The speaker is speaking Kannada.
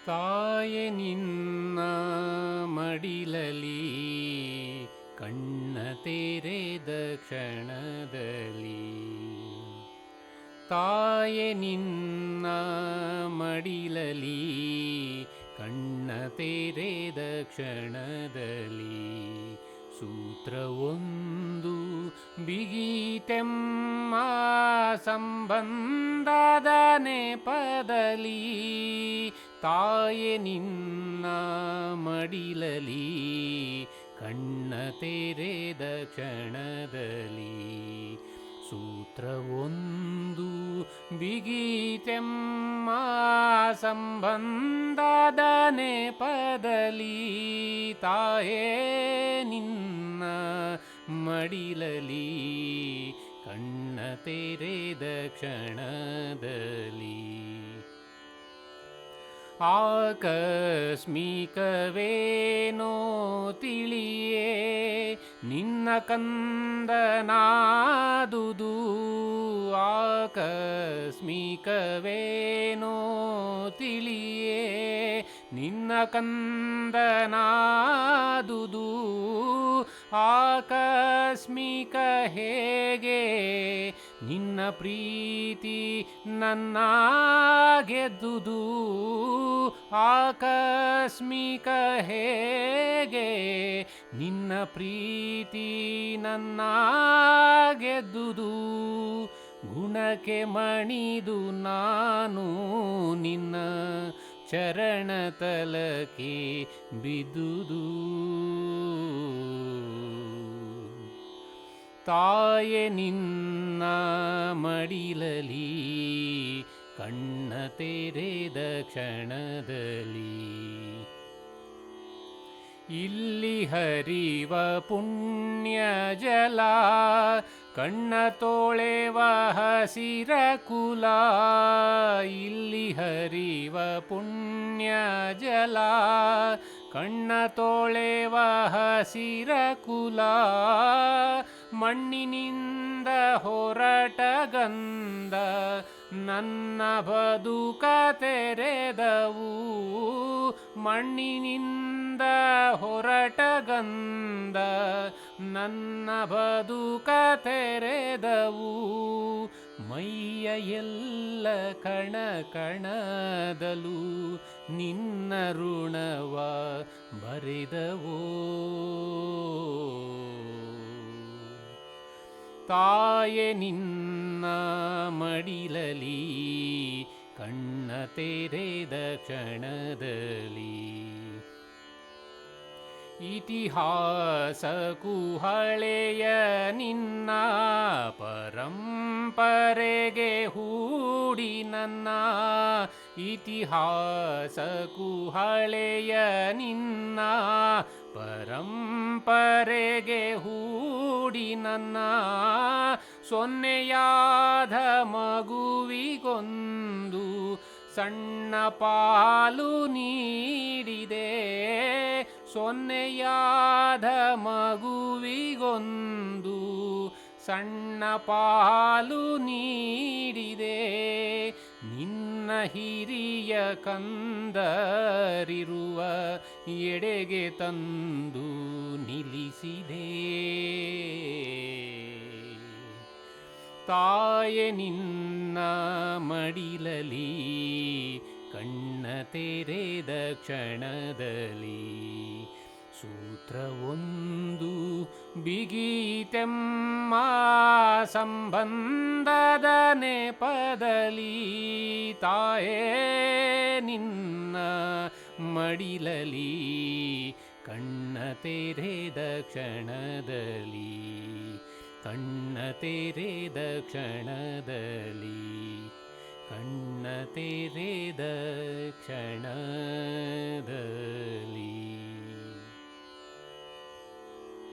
ತಾಯೆ ನಿನ್ನ ಮಡಿಲಲಿ ಕಣ್ಣ ತೆರೆದ ಕ್ಷಣದಲ್ಲಿ, ತಾಯೆ ನಿನ್ನ ಮಡಿಲಲಿ ಕಣ್ಣ ತೆರೆದ ಕ್ಷಣದಲ್ಲಿ, ಸೂತ್ರವೊಂದು ಬಿಗಿತೆಮ್ಮ ಸಂಬಂಧದ ನೆಪದಲ್ಲಿ, ತಾಯೆ ನಿನ್ನ ಮಡಿಲಲಿ ಕಣ್ಣ ತೆರೆದ ಕ್ಷಣದಲ್ಲಿ, ಸೂತ್ರವೊಂದು ಬಿಗಿತೆಮ್ಮ ಸಂಬಂಧದ ನೆಪದಲ್ಲಿ, ತಾಯೇ ನಿನ್ನ ಮಡಿಲಲಿ ಕಣ್ಣ ತೆರೆದ ಕ್ಷಣದಲ್ಲಿ, ಆಕಸ್ಮಿಕವೇನೋ ತಿಳಿಯೇ ನಿನ್ನ ಕಂದನಾದುದು, ಆಕಸ್ಮಿಕವೇನೋ ತಿಳಿಯೇ ನಿನ್ನ ಕಂದನಾದುದು, ಆಕಸ್ಮಿಕ ಹೇಗೆ ನಿನ್ನ ಪ್ರೀತಿ ನನ್ನ ಗೆದ್ದುದು, ಆಕಸ್ಮಿಕ ಹೇಗೆ ನಿನ್ನ ಪ್ರೀತಿ ನನ್ನ ಗೆದ್ದುದು, ಗುಣಕ್ಕೆ ಮಣಿದು ನಾನು ನಿನ್ನ ಚರಣ ತಲಕ್ಕೆ ಬಿದ್ದುದು, ತಾಯೆ ನಿನ್ನ ಮಡಿಲಲಿ ಕಣ್ಣ ತೆರೆದ ಕ್ಷಣದಲ್ಲಿ, ಇಲ್ಲಿ ಹರಿವ ಪುಣ್ಯ ಜಲ ಕಣ್ಣ ತೋಳೆವ ಹಸಿರ ಕುಲ, ಇಲ್ಲಿ ಹರಿವ ಪುಣ್ಯ ಜಲ ಕಣ್ಣ ತೋಳೆವ ಹಸಿರ ಕುಲ, ಮಣ್ಣಿನಿಂದ ಹೊರಟ ಗಂಧ ನನ್ನ ಬದುಕ ತೆರೆದವು, ಮಣ್ಣಿನಿಂದ ಹೊರಟ ಗಂಧ ನನ್ನ ಬದುಕ ತೆರೆದವು, ಮೈಯ ಎಲ್ಲ ಕಣ ಕಣದಲು ನಿನ್ನ ಋಣವ ಬರೆದವೋ, ತಾಯೆ ನಿನ್ನ ಮಡಿಲಲಿ ಕಣ್ಣ ತೆರೆದ ಕ್ಷಣದಲ್ಲಿ, ಇತಿಹಾಸ ಕುಹಳೆಯ ನಿನ್ನ ಪರಂಪರೆಗೆ ಹೂಡಿ ನನ್ನ, ಇತಿಹಾಸ ಕುಹಳೆಯ ನಿನ್ನ ಪರಂಪರೆಗೆ ಹೂಡಿ ನನ್ನ, ಸೊನ್ನೆಯಾದ ಮಗುವಿಗೊಂದು ಸಣ್ಣ ಪಾಲು ನೀಡಿದೆ, ಸೊನ್ನೆಯಾದ ಮಗುವಿಗೊಂದು ಸಣ್ಣ ಪಾಲು ನೀಡಿದೆ, ನಿನ್ನ ಹಿರಿಯ ಕಂದರಿರುವ ಎಡೆಗೆ ತಂದು ನಿಲ್ಲಿಸಿದೆ, ತಾಯೆ ನಿನ್ನ ಮಡಿಲಲಿ ಕಣ್ಣ ತೆರೆದ ಕ್ಷಣದಲ್ಲಿ, ಸೂತ್ರವೊಂದು ಬಿಗಿತೆಮ್ಮ ಸಂಬಂಧದ ನೆಪದಲ್ಲಿ, ತಾಯೇ ನಿನ್ನ ಮಡಿಲಲಿ ಕಣ್ಣ ತೆರೆದ ಕ್ಷಣದಲ್ಲಿ, ಕಣ್ಣ ತೆರೆದ ಕ್ಷಣದಲ್ಲಿ, ಕಣ್ಣ ತೆರೆದ ಕ್ಷಣದಲ್ಲಿ.